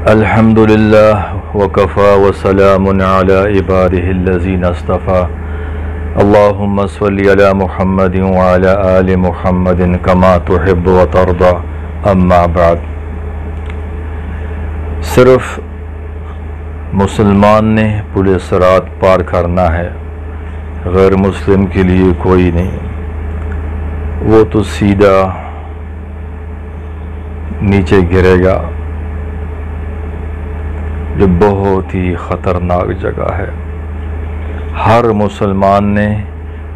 अल्हम्दुलिल्लाह वकफ़ा वसलामुन अला इबादिहिल्लज़ीना इस्तफ़ा अल्लाहुम्मा सल्लि अला मुहम्मदिन व अला आलि मुहम्मदिन कमा तुहिब्बु व तर्दा अम्मा बाद। सिर्फ़ मुसलमान ने पुल सिरात पार करना है, गैर मुस्लिम के लिए कोई नहीं। वो तो सीधा नीचे गिरेगा, जो बहुत ही ख़तरनाक जगह है। हर मुसलमान ने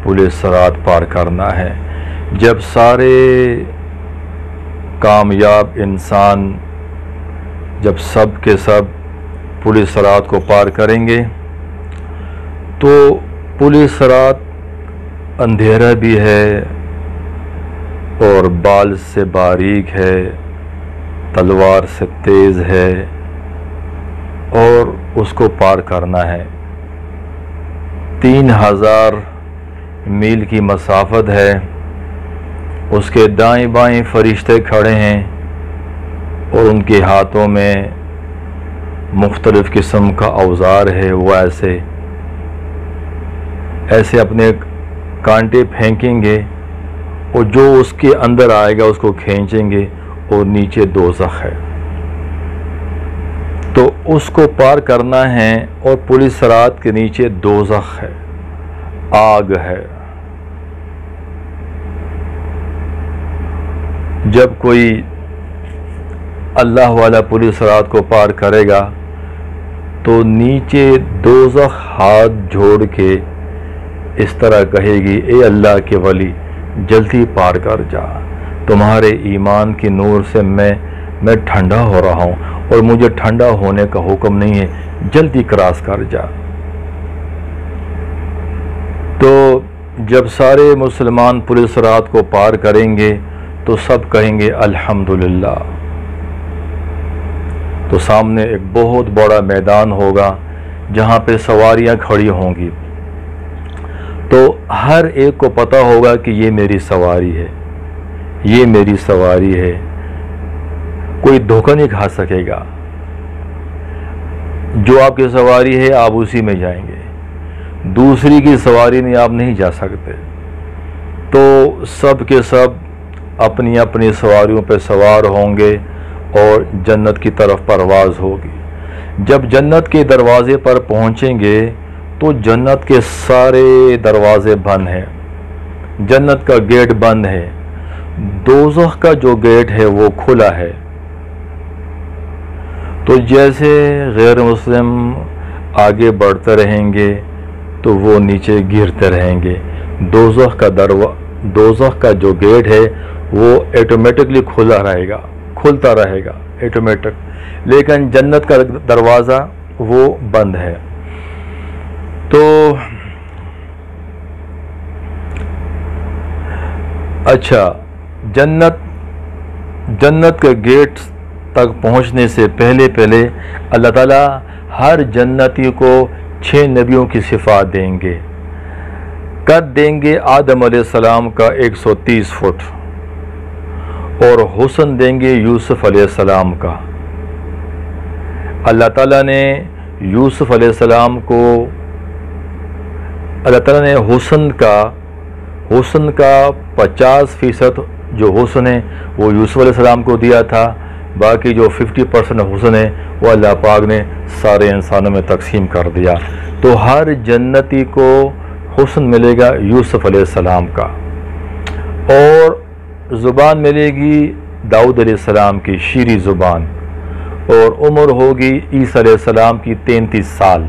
पुल सिरात पार करना है। जब सारे कामयाब इंसान जब सब के सब पुल सिरात को पार करेंगे तो पुल सिरात अंधेरा भी है और बाल से बारीक है, तलवार से तेज़ है और उसको पार करना है। 3000 मील की मसाफत है। उसके दाएं बाएं फरिश्ते खड़े हैं और उनके हाथों में मुख्तलिफ़ किस्म का औजार है। वो ऐसे अपने कांटे फेंकेंगे और जो उसके अंदर आएगा उसको खींचेंगे और नीचे दोज़ख है, तो उसको पार करना है। और पुल सिरात के नीचे दोज़ख है, आग है। जब कोई अल्लाह वाला पुल सिरात को पार करेगा तो नीचे दोज़ख हाथ जोड़ के इस तरह कहेगी, ए अल्लाह के वली जल्दी पार कर जा, तुम्हारे ईमान की नूर से मैं ठंडा हो रहा हूँ और मुझे ठंडा होने का हुक्म नहीं है, जल्दी क्रॉस कर जा। तो जब सारे मुसलमान पुल सिरात को पार करेंगे तो सब कहेंगे अल्हम्दुलिल्लाह। तो सामने एक बहुत बड़ा मैदान होगा जहाँ पे सवारियाँ खड़ी होंगी। तो हर एक को पता होगा कि ये मेरी सवारी है, ये मेरी सवारी है। कोई धोखा नहीं खा सकेगा। जो आपकी सवारी है आप उसी में जाएंगे, दूसरी की सवारी में आप नहीं जा सकते। तो सब के सब अपनी अपनी सवारियों पर सवार होंगे और जन्नत की तरफ परवाज़ होगी। जब जन्नत के दरवाज़े पर पहुंचेंगे तो जन्नत के सारे दरवाज़े बंद हैं, जन्नत का गेट बंद है। दोज़ख का जो गेट है वो खुला है। तो जैसे गैर मुस्लिम आगे बढ़ते रहेंगे तो वो नीचे गिरते रहेंगे। दोज़ख का जो गेट है वो ऑटोमेटिकली खुलता रहेगा ऑटोमेटिक, लेकिन जन्नत का दरवाज़ा वो बंद है। तो अच्छा, जन्नत के गेट तक पहुंचने से पहले अल्लाह ताला हर जन्नती को 6 नबियों की सिफात देंगे। कद देंगे आदम अलैहिस्सलाम का 130 फुट और हुस्न देंगे यूसुफ अलैहिस्सलाम का। अल्लाह ताला ने यूसुफ अलैहिस्सलाम को हुस्न का 50% जो हुस्न है वो यूसुफ अलैहिस्सलाम को दिया था। बाकी जो 50% हुस्न है वो अल्लाह पाक ने सारे इंसानों में तकसीम कर दिया। तो हर जन्नती को हुस्न मिलेगा यूसुफ अलैहिस्सलाम का और ज़ुबान मिलेगी दाऊद अलैहिस्सलाम की शीरी ज़ुबान और उम्र होगी ईसा अलैहिस्सलाम की 33 साल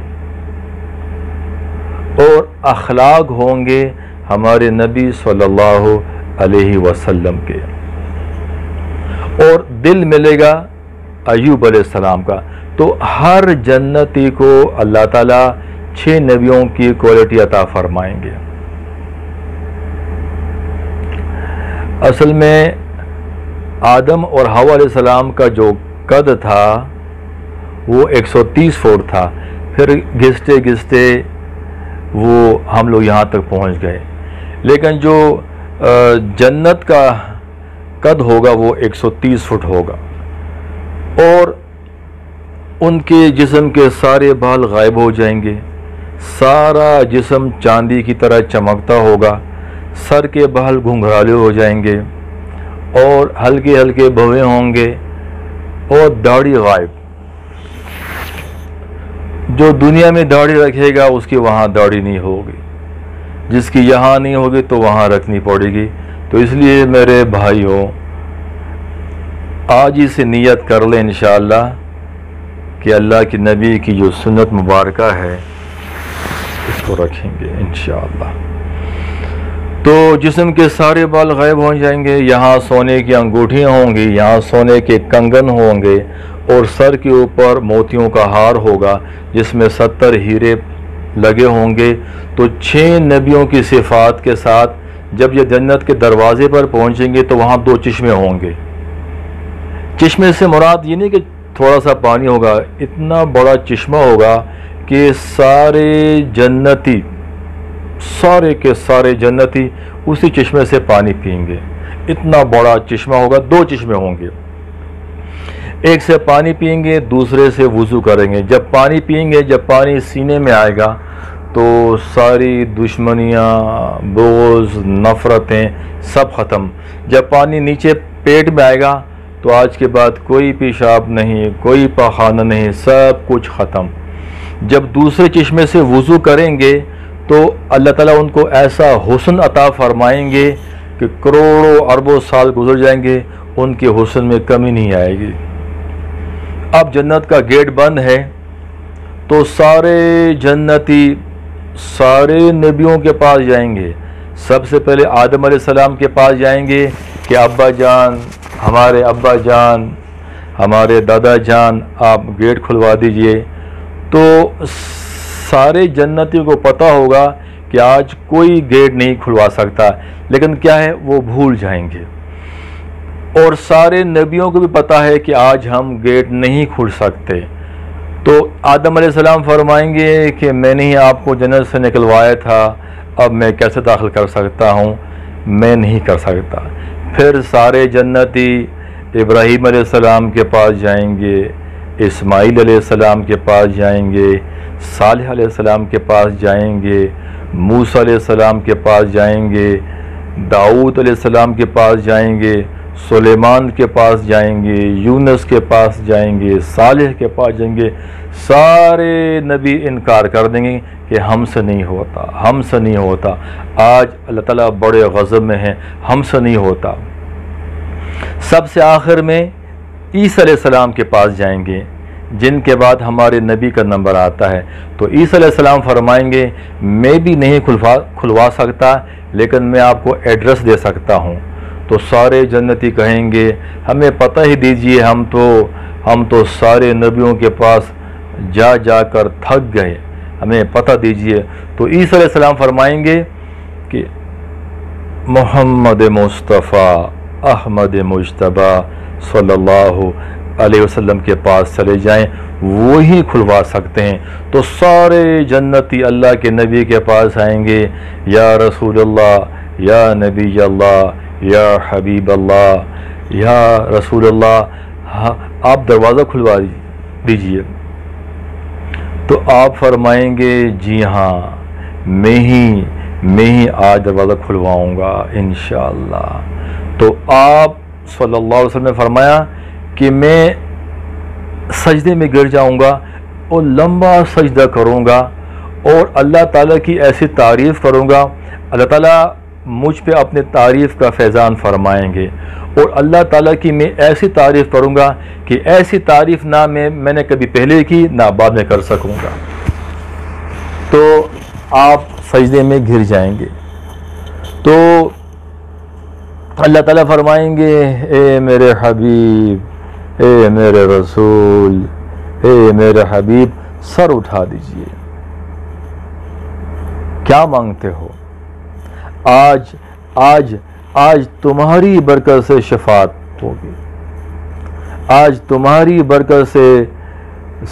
और अखलाक होंगे हमारे नबी सल्लल्लाहु अलैहि वसल्लम के और दिल मिलेगा अय्यूब अलैहिस्सलाम का। तो हर जन्नती को अल्लाह ताला 6 नबियों की क्वालिटी अता फरमाएंगे। असल में आदम और हवा अलैहिस्सलाम का जो कद था वो 130 फुट था। फिर घिसते घिसते वो हम लोग यहाँ तक पहुँच गए, लेकिन जो जन्नत का कद होगा वो 130 फुट होगा। और उनके जिस्म के सारे बाल गायब हो जाएंगे, सारा जिस्म चांदी की तरह चमकता होगा, सर के बाल घुंघराले हो जाएंगे और हल्के हल्के भवें होंगे और दाढ़ी गायब। जो दुनिया में दाढ़ी रखेगा उसकी वहाँ दाढ़ी नहीं होगी, जिसकी यहाँ नहीं होगी तो वहाँ रखनी पड़ेगी। तो इसलिए मेरे भाइयों, आज ही से नियत कर लें इंशाअल्लाह कि अल्लाह के नबी की जो सुन्नत मुबारक है इसको रखेंगे इंशाअल्लाह। तो जिस्म के सारे बाल गायब हो जाएंगे, यहाँ सोने की अंगूठियाँ होंगी, यहाँ सोने के कंगन होंगे और सर के ऊपर मोतियों का हार होगा जिसमें 70 हीरे लगे होंगे। तो 6 नबियों की सिफात के साथ जब ये जन्नत के दरवाजे पर पहुँचेंगे तो वहाँ 2 चश्मे होंगे। चश्मे से मुराद ये नहीं कि थोड़ा सा पानी होगा, इतना बड़ा चश्मा होगा कि सारे जन्नती, सारे के सारे जन्नती उसी चश्मे से पानी पिएंगे। इतना बड़ा चश्मा होगा, 2 चश्मे होंगे, एक से पानी पिएंगे, दूसरे से वुज़ू करेंगे। जब पानी पिएंगे, जब पानी सीने में आएगा तो सारी दुश्मनियाँ, बोझ, नफ़रतें सब ख़त्म। जब पानी नीचे पेट में आएगा तो आज के बाद कोई पेशाब नहीं, कोई पखाना नहीं, सब कुछ ख़त्म। जब दूसरे चश्मे से वुज़ू करेंगे तो अल्लाह ताला उनको ऐसा हुस्न अता फरमाएंगे कि करोड़ों अरबों साल गुजर जाएंगे, उनके हुस्न में कमी नहीं आएगी। अब जन्नत का गेट बंद है तो सारे जन्नती सारे नबियों के पास जाएंगे। सबसे पहले आदम अलैहिस्सलाम के पास जाएंगे कि अब्बा जान, हमारे अब्बा जान, हमारे दादा जान, आप गेट खुलवा दीजिए। तो सारे जन्नतियों को पता होगा कि आज कोई गेट नहीं खुलवा सकता, लेकिन क्या है, वो भूल जाएंगे। और सारे नबियों को भी पता है कि आज हम गेट नहीं खुल सकते। तो आदम अलैहिस्सलाम फरमाएंगे कि मैंने ही आपको जन्नत से निकलवाया था, अब मैं कैसे दाखिल कर सकता हूँ, मैं नहीं कर सकता। फिर सारे जन्नती इब्राहीम अलैहिस्सलाम के पास जाएंगे, इस्माईल अलैहिस्सलाम के पास जाएंगे, सालेह अलैहिस्सलाम के पास जाएंगे, मूसा अलैहिस्सलाम के पास जाएंगे, दाऊद अलैहिस्सलाम के पास जाएंगे, सुलेमान के पास जाएंगे, यूनुस के पास जाएंगे, सालेह के पास जाएंगे। सारे नबी इनकार कर देंगे कि हमसे नहीं होता, हमसे नहीं होता। आज अल्लाह ताला बड़े गज़ब में हैं, हमसे नहीं होता। सबसे आखिर में ईसा अलैहिस्सलाम के पास जाएंगे, जिनके बाद हमारे नबी का नंबर आता है। तो ईसा अलैहिस्सलाम फरमाएंगे मैं भी नहीं खुलवा सकता, लेकिन मैं आपको एड्रेस दे सकता हूँ। तो सारे जन्नती कहेंगे हमें पता ही दीजिए, हम तो सारे नबियों के पास जा जाकर थक गए, हमें पता दीजिए। तो ईसा अलैहिस्सलाम फरमाएंगे कि मोहम्मद मुस्तफ़ा अहमद मुज्तबा सल्लल्लाहु अलैहि वसल्लम के पास चले जाएं, वो ही खुलवा सकते हैं। तो सारे जन्नती अल्लाह के नबी के पास आएंगे, या रसूल अल्लाह, या नबी अल्लाह, या हबीब अल्लाह, या रसूल अल्लाह, हाँ आप दरवाज़ा खुलवा दीजिए। तो आप फरमाएंगे जी हाँ, मैं ही आज दरवाज़ा खुलवाऊँगा इंशाअल्लाह। तो आप सल्लल्लाहु अलैहि वसल्लम ने फरमाया कि मैं सजदे में गिर जाऊँगा और लंबा सजदा करूँगा और अल्लाह ताला की ऐसी तारीफ़ करूँगा, अल्लाह ताला मुझ पे अपने तारीफ़ का फैज़ान फरमाएंगे। और अल्लाह ताला की मैं ऐसी तारीफ़ करूँगा कि ऐसी तारीफ़ ना मैंने कभी पहले की ना बाद में कर सकूँगा। तो आप सजदे में गिर जाएंगे। तो अल्लाह ताला फरमाएंगे ए मेरे हबीब, ए मेरे रसूल, ए मेरे हबीब, सर उठा दीजिए, क्या मांगते हो? आज तुम्हारी बरकत से शफात होगी, आज तुम्हारी बरकत से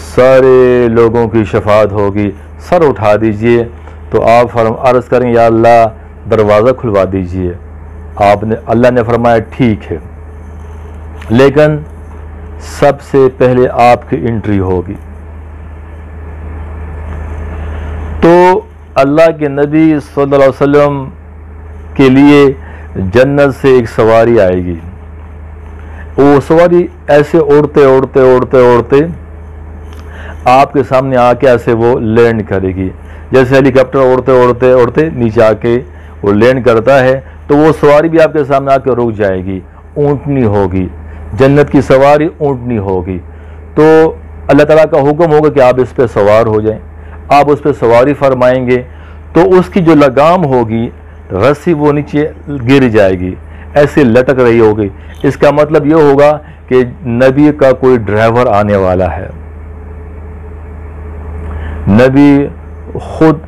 सारे लोगों की शफात होगी, सर उठा दीजिए। तो आप अर्ज़ करें या अल्लाह दरवाज़ा खुलवा दीजिए। अल्लाह ने फरमाया ठीक है, लेकिन सबसे पहले आपकी एंट्री होगी। तो अल्लाह के नबी सल्लल्लाहु अलैहि वसल्लम के लिए जन्नत से एक सवारी आएगी। वो सवारी ऐसे उड़ते उड़ते उड़ते उड़ते आपके सामने आके ऐसे वो लैंड करेगी, जैसे हेलीकॉप्टर उड़ते उड़ते उड़ते नीचे आके वो लैंड करता है। तो वो सवारी भी आपके सामने आके रुक जाएगी। ऊँटनी होगी, जन्नत की सवारी ऊँटनी होगी। तो अल्लाह ताला का हुक्म होगा कि आप इस पे सवार हो जाएं, आप उस पे सवारी फरमाएंगे तो उसकी जो लगाम होगी, रस्सी वो नीचे गिर जाएगी, ऐसे लटक रही होगी। इसका मतलब ये होगा कि नबी का कोई ड्राइवर आने वाला है। नबी खुद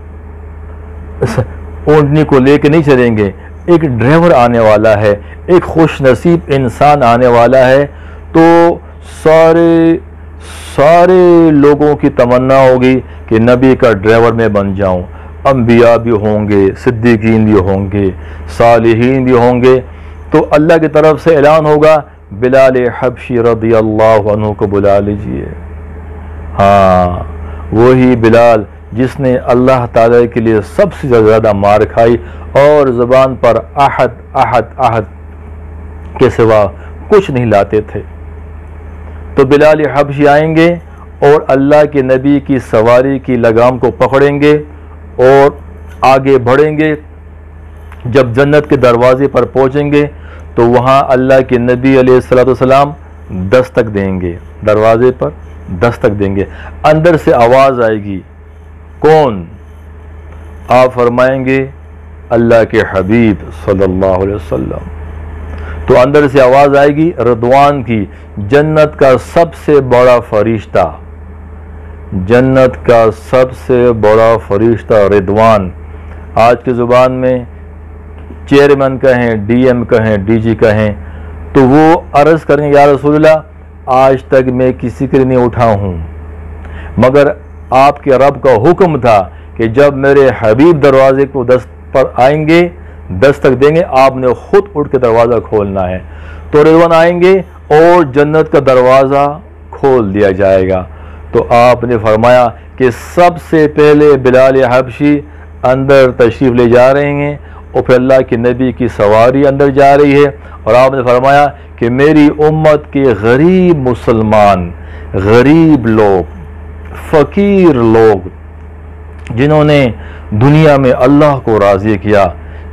ऊँटनी को लेके नहीं चलेंगे, एक ड्राइवर आने वाला है, एक खुश नसीब इंसान आने वाला है। तो सारे लोगों की तमन्ना होगी कि नबी का ड्राइवर मैं बन जाऊं। अंबिया भी होंगे, सिद्दीकीन भी होंगे, सालिहीन भी होंगे। तो अल्लाह की तरफ से ऐलान होगा, बिलाल हबशी रज़ियल्लाहु अन्हु को बुला लीजिए। हाँ, वही बिलाल जिसने अल्लाह ताला के लिए सबसे ज़्यादा मार खाई और ज़बान पर अहद अहद अहद के सिवा कुछ नहीं लाते थे। तो बिलाल हबशी आएंगे और अल्लाह के नबी की सवारी की लगाम को पकड़ेंगे और आगे बढ़ेंगे। जब जन्नत के दरवाजे पर पहुंचेंगे तो वहां अल्लाह के नबी अलैहिस्सलाम दस्तक देंगे, दरवाजे पर दस्तक देंगे। अंदर से आवाज़ आएगी, कौन? आप फरमाएंगे अल्लाह के हबीब सल्लल्लाहु अलैहि वसल्लम। तो अंदर से आवाज़ आएगी रिदवान की, जन्नत का सबसे बड़ा फरिश्ता, जन्नत का सबसे बड़ा फरिश्ता रिदवान। आज की ज़ुबान में चेयरमैन कहें, डीएम कहें, डीजी कहें, तो वो अर्ज़ करेंगे या रसूलल्लाह, आज तक मैं किसी के लिए नहीं उठा हूँ, मगर आपके रब का हुक्म था कि जब मेरे हबीब दरवाजे को पर आएंगे, दस्तक देंगे, आपने खुद उठ के दरवाज़ा खोलना है। तो रिदवान आएंगे और जन्नत का दरवाज़ा खोल दिया जाएगा। तो आपने फरमाया कि सबसे पहले बिलाल हबशी अंदर तशरीफ़ ले जा रहे हैं और फिर अल्लाह के नबी की सवारी अंदर जा रही है। और आपने फरमाया कि मेरी उम्मत के गरीब मुसलमान, गरीब लोग, फ़कीर लोग, जिन्होंने दुनिया में अल्लाह को राज़ी किया,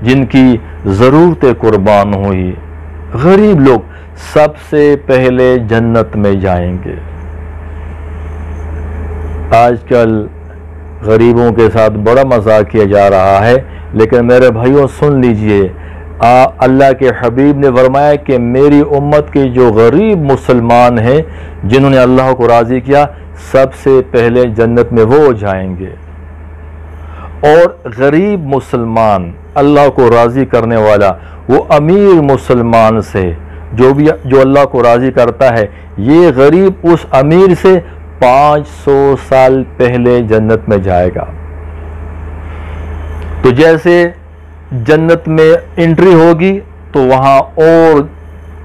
जिनकी ज़रूरतें कुर्बान हुई, गरीब लोग सबसे पहले जन्नत में जाएंगे। आजकल गरीबों के साथ बड़ा मजाक किया जा रहा है, लेकिन मेरे भाइयों सुन लीजिए, अल्लाह के हबीब ने फरमाया कि मेरी उम्मत के जो गरीब मुसलमान हैं, जिन्होंने अल्लाह को राज़ी किया, सबसे पहले जन्नत में वो जाएंगे। और गरीब मुसलमान, अल्लाह को राज़ी करने वाला, वो अमीर मुसलमान से जो अल्लाह को राज़ी करता है, ये गरीब उस अमीर से 500 साल पहले जन्नत में जाएगा। तो जैसे जन्नत में एंट्री होगी तो वहाँ और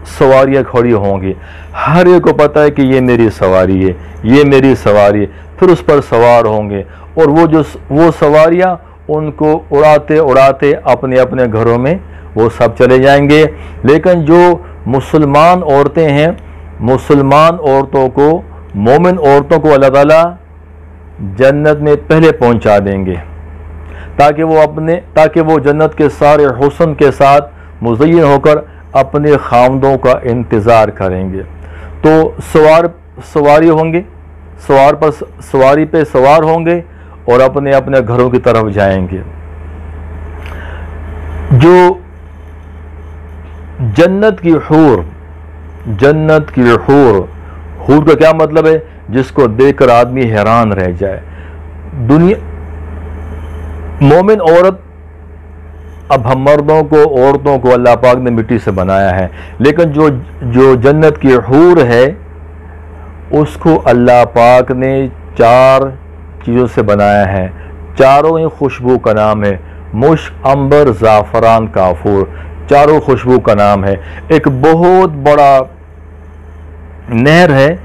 सवारियाँ खड़ी होंगी, हर एक को पता है कि ये मेरी सवारी है, ये मेरी सवारी है। फिर उस पर सवार होंगे और वो सवारियाँ उनको उड़ाते उड़ाते अपने अपने घरों में वो सब चले जाएंगे। लेकिन जो मुसलमान औरतें हैं, मुसलमान औरतों को, मोमिन औरतों को अल्लाह ताला जन्नत में पहले पहुंचा देंगे, ताकि वो जन्नत के सारे हुस्न के साथ मुज़य्यन होकर अपने खामदों का इंतज़ार करेंगे। तो सवारी होंगे, सवारी पे सवार होंगे और अपने अपने घरों की तरफ जाएंगे। जो जन्नत की हूर का क्या मतलब है? जिसको देखकर आदमी हैरान रह जाए। दुनिया मोमिन औरत, अब हम मर्दों को, औरतों को अल्लाह पाक ने मिट्टी से बनाया है, लेकिन जो जन्नत की हूर है उसको अल्लाह पाक ने 4 चीज़ों से बनाया है। चारों ही खुशबू का नाम है, मुश्क, अंबर, ज़ाफ़रान, काफूर, चारों खुशबू का नाम है। एक बहुत बड़ा नहर है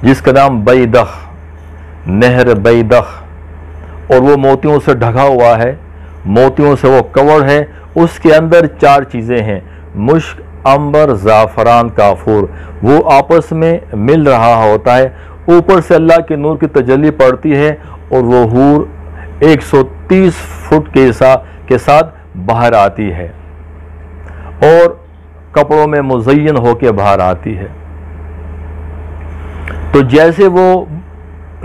जिसका नाम बैदख, नहर बैदख, और वो मोतियों से ढका हुआ है, मोतियों से वो कवर है। उसके अंदर 4 चीज़ें हैं, मुश्क, अंबर, ज़ाफ़रान, काफूर। वो आपस में मिल रहा होता है। ऊपर से अल्लाह के नूर की तजल्ली पड़ती है और वो हूर 130 फुट के साथ बाहर आती है और कपड़ों में मुज़य्यन होकर बाहर आती है। तो जैसे वो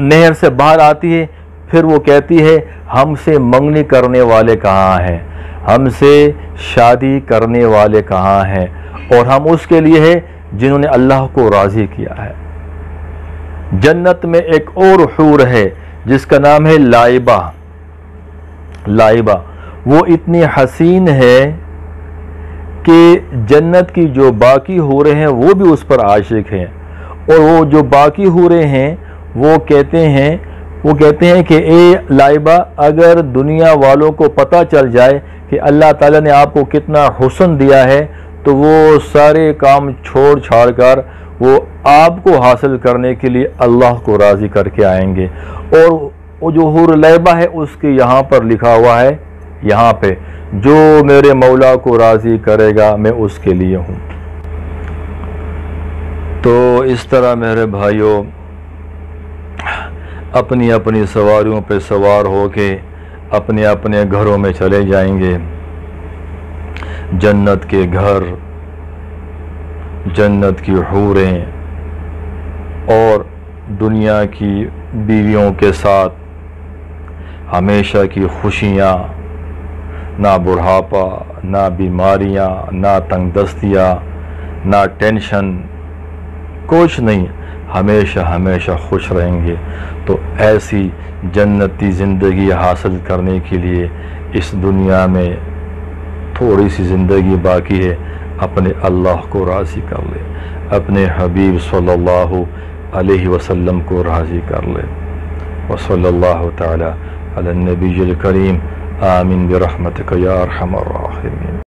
नहर से बाहर आती है, फिर वो कहती है, हमसे मंगनी करने वाले कहाँ हैं, हमसे शादी करने वाले कहाँ हैं, और हम उसके लिए हैं जिन्होंने अल्लाह को राज़ी किया है। जन्नत में एक और हूर है जिसका नाम है लाइबा। लाइबा वो इतनी हसीन है कि जन्नत की जो बाकी हूरें हैं वो भी उस पर आशिक हैं, और वो जो बाकी हूरें हैं वो कहते हैं कि ए लाइबा, अगर दुनिया वालों को पता चल जाए कि अल्लाह ताला ने आपको कितना हुस्न दिया है, तो वो सारे काम छोड़ छाड़ कर वो आपको हासिल करने के लिए अल्लाह को राज़ी करके आएंगे। और वो जो हूर लाइबा है उसके यहाँ पर लिखा हुआ है, यहाँ पे, जो मेरे मौला को राज़ी करेगा मैं उसके लिए हूँ। तो इस तरह मेरे भाइयों, अपनी अपनी सवारियों पे सवार होके अपने अपने घरों में चले जाएंगे। जन्नत के घर, जन्नत की हूरें और दुनिया की बीवियों के साथ हमेशा की खुशियाँ, ना बुढ़ापा, ना बीमारियाँ, ना तंगदस्तियाँ, ना टेंशन, कुछ नहीं, हमेशा हमेशा खुश रहेंगे। तो ऐसी जन्नती ज़िंदगी हासिल करने के लिए इस दुनिया में थोड़ी सी ज़िंदगी बाकी है, अपने अल्लाह को राज़ी कर ले, अपने हबीब सल्लल्लाहु अलैहि वसल्लम को राज़ी कर ले। व सल्लल्लाहु तआला अला नबील करीम। आमीन बिरहमतिक या अरहमर राहिमीन।